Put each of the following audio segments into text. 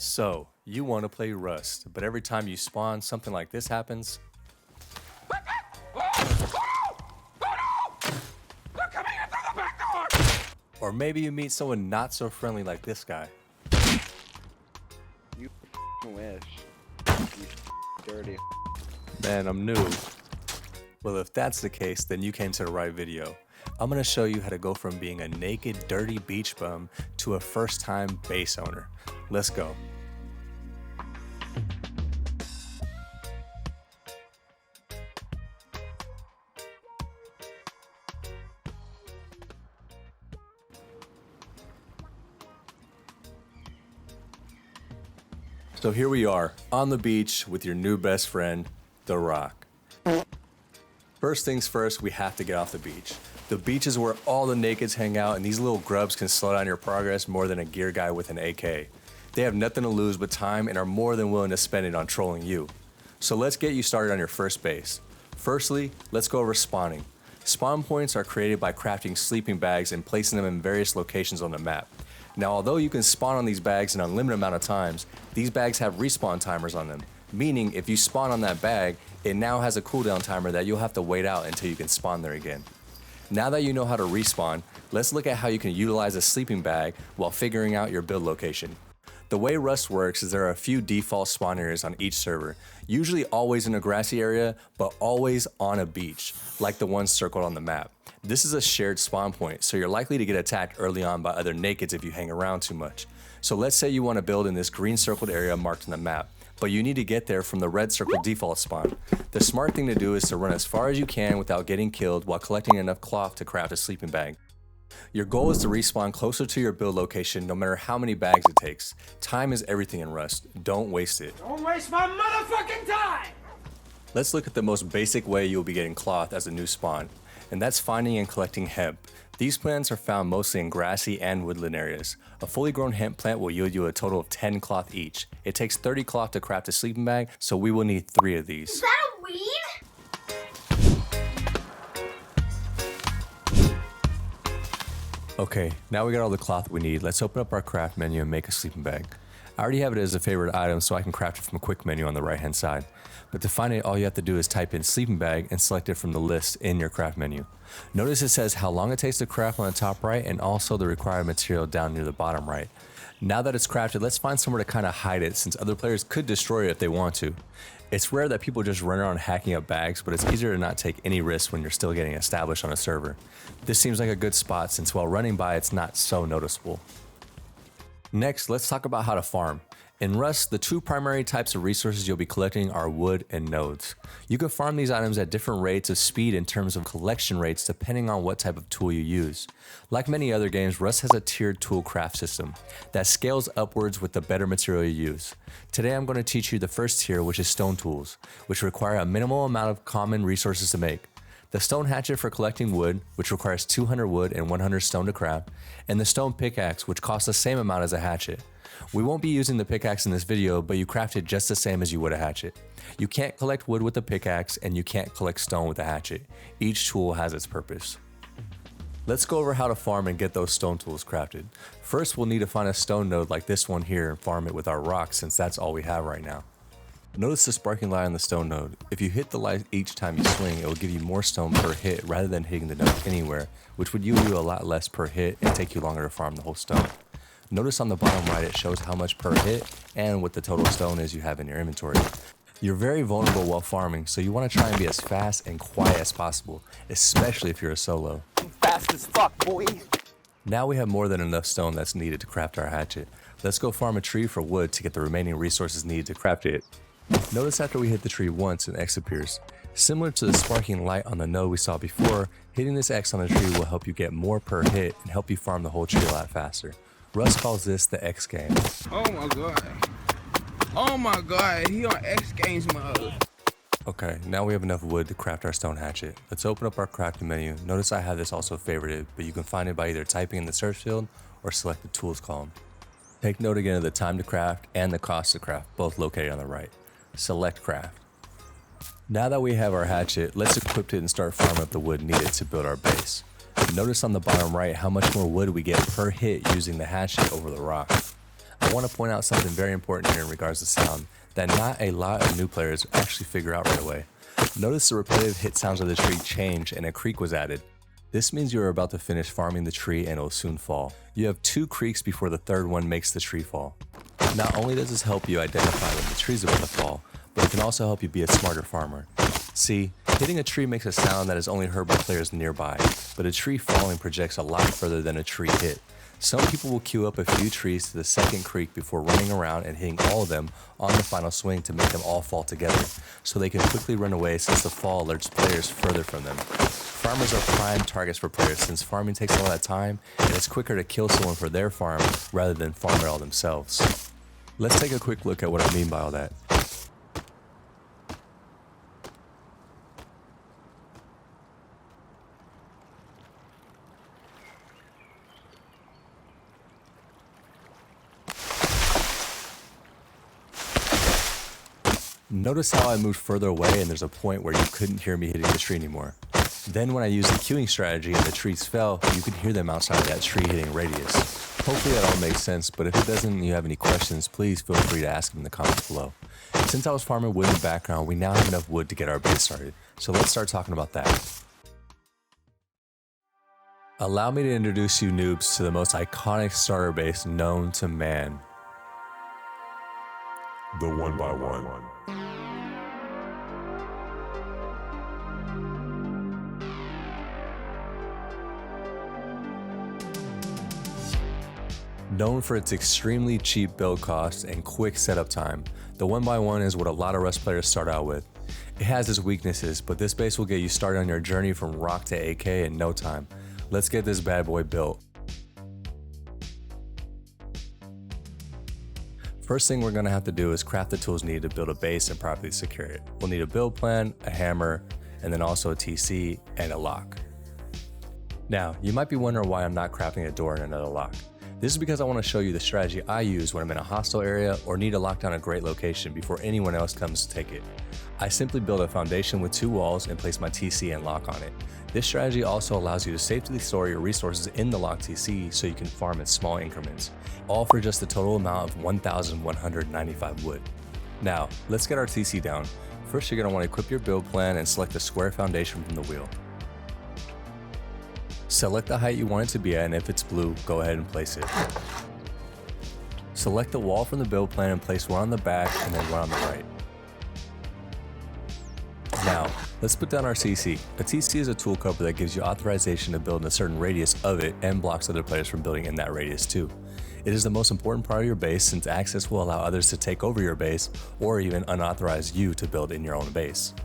So, you want to play Rust, but every time you spawn, something like this happens. Or maybe you meet someone not so friendly like this guy. You wish. You dirty. Man, I'm new. Well, if that's the case, then you came to the right video. I'm gonna show you how to go from being a naked, dirty beach bum to a first-time base owner. Let's go. So here we are, on the beach with your new best friend, The Rock. First things first, we have to get off the beach. The beach is where all the nakeds hang out, and these little grubs can slow down your progress more than a gear guy with an AK. They have nothing to lose but time and are more than willing to spend it on trolling you. So let's get you started on your first base. Firstly, let's go over spawning. Spawn points are created by crafting sleeping bags and placing them in various locations on the map. Now, although you can spawn on these bags an unlimited amount of times, these bags have respawn timers on them, meaning if you spawn on that bag, it now has a cooldown timer that you'll have to wait out until you can spawn there again. Now that you know how to respawn, let's look at how you can utilize a sleeping bag while figuring out your build location. The way Rust works is there are a few default spawn areas on each server, usually always in a grassy area, but always on a beach, like the one circled on the map. This is a shared spawn point, so you're likely to get attacked early on by other nakeds if you hang around too much. So let's say you want to build in this green circled area marked on the map, but you need to get there from the red circle default spawn. The smart thing to do is to run as far as you can without getting killed while collecting enough cloth to craft a sleeping bag. Your goal is to respawn closer to your build location no matter how many bags it takes. Time is everything in Rust. Don't waste it. Don't waste my motherfucking time! Let's look at the most basic way you'll be getting cloth as a new spawn, and that's finding and collecting hemp. These plants are found mostly in grassy and woodland areas. A fully grown hemp plant will yield you a total of 10 cloth each. It takes 30 cloth to craft a sleeping bag, so we will need 3 of these. Is that a weed? Okay, now we got all the cloth we need. Let's open up our craft menu and make a sleeping bag. I already have it as a favorite item, so I can craft it from a quick menu on the right hand side. But to find it, all you have to do is type in sleeping bag and select it from the list in your craft menu. Notice it says how long it takes to craft on the top right and also the required material down near the bottom right. Now that it's crafted, let's find somewhere to kind of hide it since other players could destroy it if they want to. It's rare that people just run around hacking up bags, but it's easier to not take any risks when you're still getting established on a server. This seems like a good spot since while running by it's not so noticeable. Next, let's talk about how to farm. In Rust, the 2 primary types of resources you'll be collecting are wood and nodes. You can farm these items at different rates of speed in terms of collection rates depending on what type of tool you use. Like many other games, Rust has a tiered tool craft system that scales upwards with the better material you use. Today I'm going to teach you the first tier, which is stone tools, which require a minimal amount of common resources to make. The stone hatchet for collecting wood, which requires 200 wood and 100 stone to craft, and the stone pickaxe, which costs the same amount as a hatchet. We won't be using the pickaxe in this video, but you craft it just the same as you would a hatchet. You can't collect wood with a pickaxe, and you can't collect stone with a hatchet. Each tool has its purpose. Let's go over how to farm and get those stone tools crafted. First, we'll need to find a stone node like this one here and farm it with our rocks since that's all we have right now. Notice the sparking light on the stone node. If you hit the light each time you swing, it will give you more stone per hit rather than hitting the node anywhere, which would yield you a lot less per hit and take you longer to farm the whole stone. Notice on the bottom right it shows how much per hit and what the total stone is you have in your inventory. You're very vulnerable while farming, so you want to try and be as fast and quiet as possible, especially if you're a solo. I'm fast as fuck, boy. Now we have more than enough stone that's needed to craft our hatchet. Let's go farm a tree for wood to get the remaining resources needed to craft it. Notice after we hit the tree once, an X appears. Similar to the sparking light on the node we saw before, hitting this X on the tree will help you get more per hit and help you farm the whole tree a lot faster. Rust calls this the X game. Oh my god. Oh my god, he on X Games mode. Okay, now we have enough wood to craft our stone hatchet. Let's open up our crafting menu. Notice I have this also favorited, but you can find it by either typing in the search field or select the tools column. Take note again of the time to craft and the cost to craft, both located on the right. Select craft. Now that we have our hatchet, let's equip it and start farming up the wood needed to build our base. Notice on the bottom right how much more wood we get per hit using the hatchet over the rock. A I want to point out something very important here in regards to sound that not a lot of new players actually figure out right away. Notice the repetitive hit sounds of the tree change and a creak was added. This means you are about to finish farming the tree and it will soon fall. You have 2 creaks before the third one makes the tree fall. Not only does this help you identify when the tree's about to fall, but it can also help you be a smarter farmer. See, hitting a tree makes a sound that is only heard by players nearby, but a tree falling projects a lot further than a tree hit. Some people will queue up a few trees to the second creek before running around and hitting all of them on the final swing to make them all fall together, so they can quickly run away since the fall alerts players further from them. Farmers are prime targets for players since farming takes a lot of time and it's quicker to kill someone for their farm rather than farm it all themselves. Let's take a quick look at what I mean by all that. Notice how I moved further away and there's a point where you couldn't hear me hitting the tree anymore. Then when I used the queuing strategy and the trees fell, you could hear them outside of that tree hitting radius. Hopefully that all makes sense, but if it doesn't and you have any questions, please feel free to ask them in the comments below. Since I was farming wood in the background, we now have enough wood to get our base started, so let's start talking about that. Allow me to introduce you noobs to the most iconic starter base known to man. The 1x1. Known for its extremely cheap build cost and quick setup time, the 1x1 is what a lot of Rust players start out with. It has its weaknesses, but this base will get you started on your journey from rock to AK in no time. Let's get this bad boy built. First thing we're going to have to do is craft the tools needed to build a base and properly secure it. We'll need a build plan, a hammer, and then also a TC and a lock. Now, you might be wondering why I'm not crafting a door and another lock. This is because I want to show you the strategy I use when I'm in a hostile area or need to lock down a great location before anyone else comes to take it. I simply build a foundation with 2 walls and place my TC and lock on it. This strategy also allows you to safely store your resources in the locked TC so you can farm in small increments, all for just a total amount of 1,195 wood. Now, let's get our TC down. First, you're going to want to equip your build plan and select the square foundation from the wheel. Select the height you want it to be at, and if it's blue, go ahead and place it. Select the wall from the build plan and place one on the back and then one on the right. Now, let's put down our TC. A TC is a tool cover that gives you authorization to build in a certain radius of it and blocks other players from building in that radius too. It is the most important part of your base since access will allow others to take over your base or even unauthorize you to build in your own base.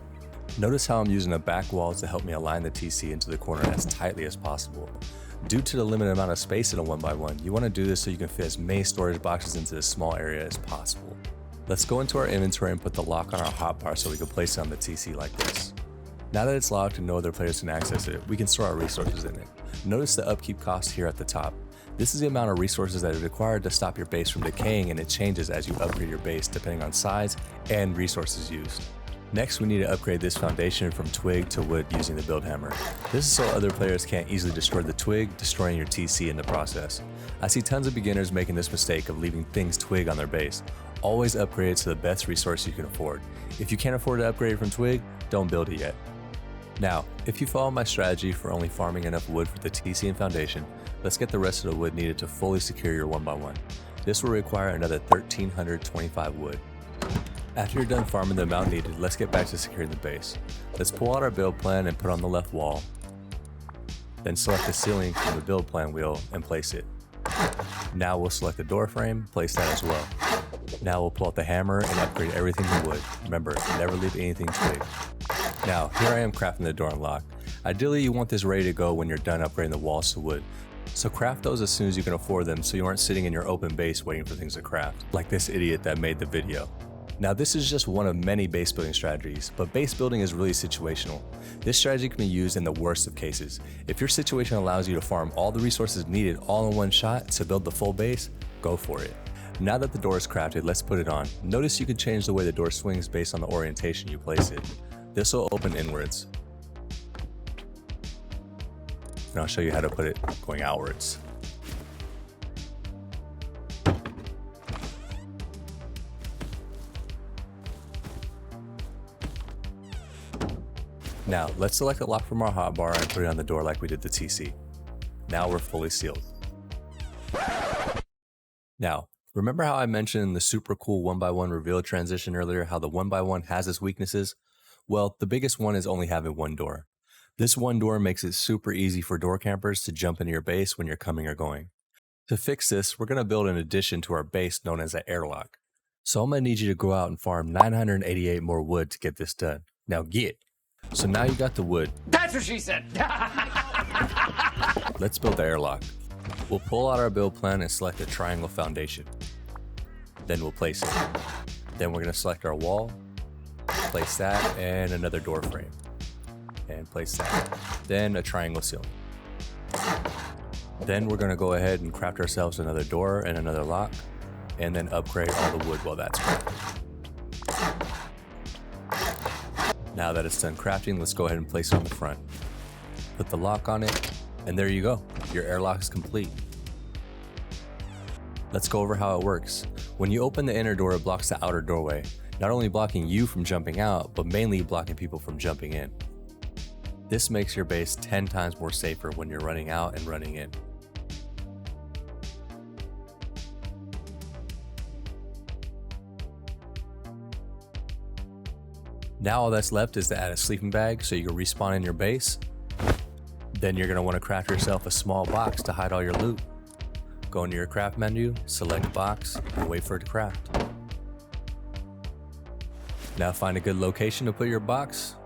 Notice how I'm using a back wall to help me align the TC into the corner as tightly as possible. Due to the limited amount of space in a 1x1, you want to do this so you can fit as many storage boxes into this small area as possible. Let's go into our inventory and put the lock on our hotbar so we can place it on the TC like this. Now that it's locked and no other players can access it, we can store our resources in it. Notice the upkeep cost here at the top. This is the amount of resources that are required to stop your base from decaying, and it changes as you upgrade your base depending on size and resources used. Next, we need to upgrade this foundation from twig to wood using the build hammer. This is so other players can't easily destroy the twig, destroying your TC in the process. I see tons of beginners making this mistake of leaving things twig on their base. Always upgrade it to the best resource you can afford. If you can't afford to upgrade it from twig, don't build it yet. Now, if you follow my strategy for only farming enough wood for the TC and foundation, let's get the rest of the wood needed to fully secure your 1x1. This will require another 1,325 wood. After you're done farming the amount needed, let's get back to securing the base. Let's pull out our build plan and put on the left wall. Then select the ceiling from the build plan wheel and place it. Now we'll select the door frame, place that as well. Now we'll pull out the hammer and upgrade everything to wood. Remember, never leave anything twig. Now, here I am crafting the door and lock. Ideally, you want this ready to go when you're done upgrading the walls to wood. So craft those as soon as you can afford them so you aren't sitting in your open base waiting for things to craft, like this idiot that made the video. Now this is just one of many base building strategies, but base building is really situational. This strategy can be used in the worst of cases. If your situation allows you to farm all the resources needed all in one shot to build the full base, go for it. Now that the door is crafted, let's put it on. Notice you can change the way the door swings based on the orientation you place it. This will open inwards. And I'll show you how to put it going outwards. Now, let's select a lock from our hotbar and put it on the door like we did the TC. Now we're fully sealed. Now, remember how I mentioned the super cool 1x1 reveal transition earlier, how the 1x1 has its weaknesses? Well, the biggest one is only having one door. This one door makes it super easy for door campers to jump into your base when you're coming or going. To fix this, we're going to build an addition to our base known as an airlock. So I'm going to need you to go out and farm 988 more wood to get this done. Now get! So now you got the wood. That's what she said. Let's build the airlock. We'll pull out our build plan and select a triangle foundation. Then we'll place it. Then we're going to select our wall, place that, and another door frame. And place that. Then a triangle ceiling. Then we're going to go ahead and craft ourselves another door and another lock, and then upgrade all the wood while that's crafted. Now that it's done crafting, let's go ahead and place it on the front. Put the lock on it, and there you go. Your airlock is complete. Let's go over how it works. When you open the inner door, it blocks the outer doorway, not only blocking you from jumping out, but mainly blocking people from jumping in. This makes your base 10 times more safer when you're running out and running in. Now all that's left is to add a sleeping bag so you can respawn in your base. Then you're going to want to craft yourself a small box to hide all your loot. Go into your craft menu, select box, and wait for it to craft. Now find a good location to put your box.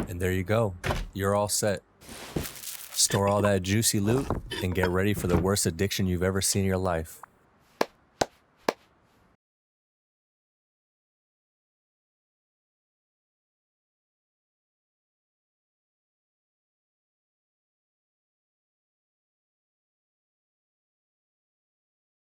And there you go. You're all set. Store all that juicy loot and get ready for the worst addiction you've ever seen in your life.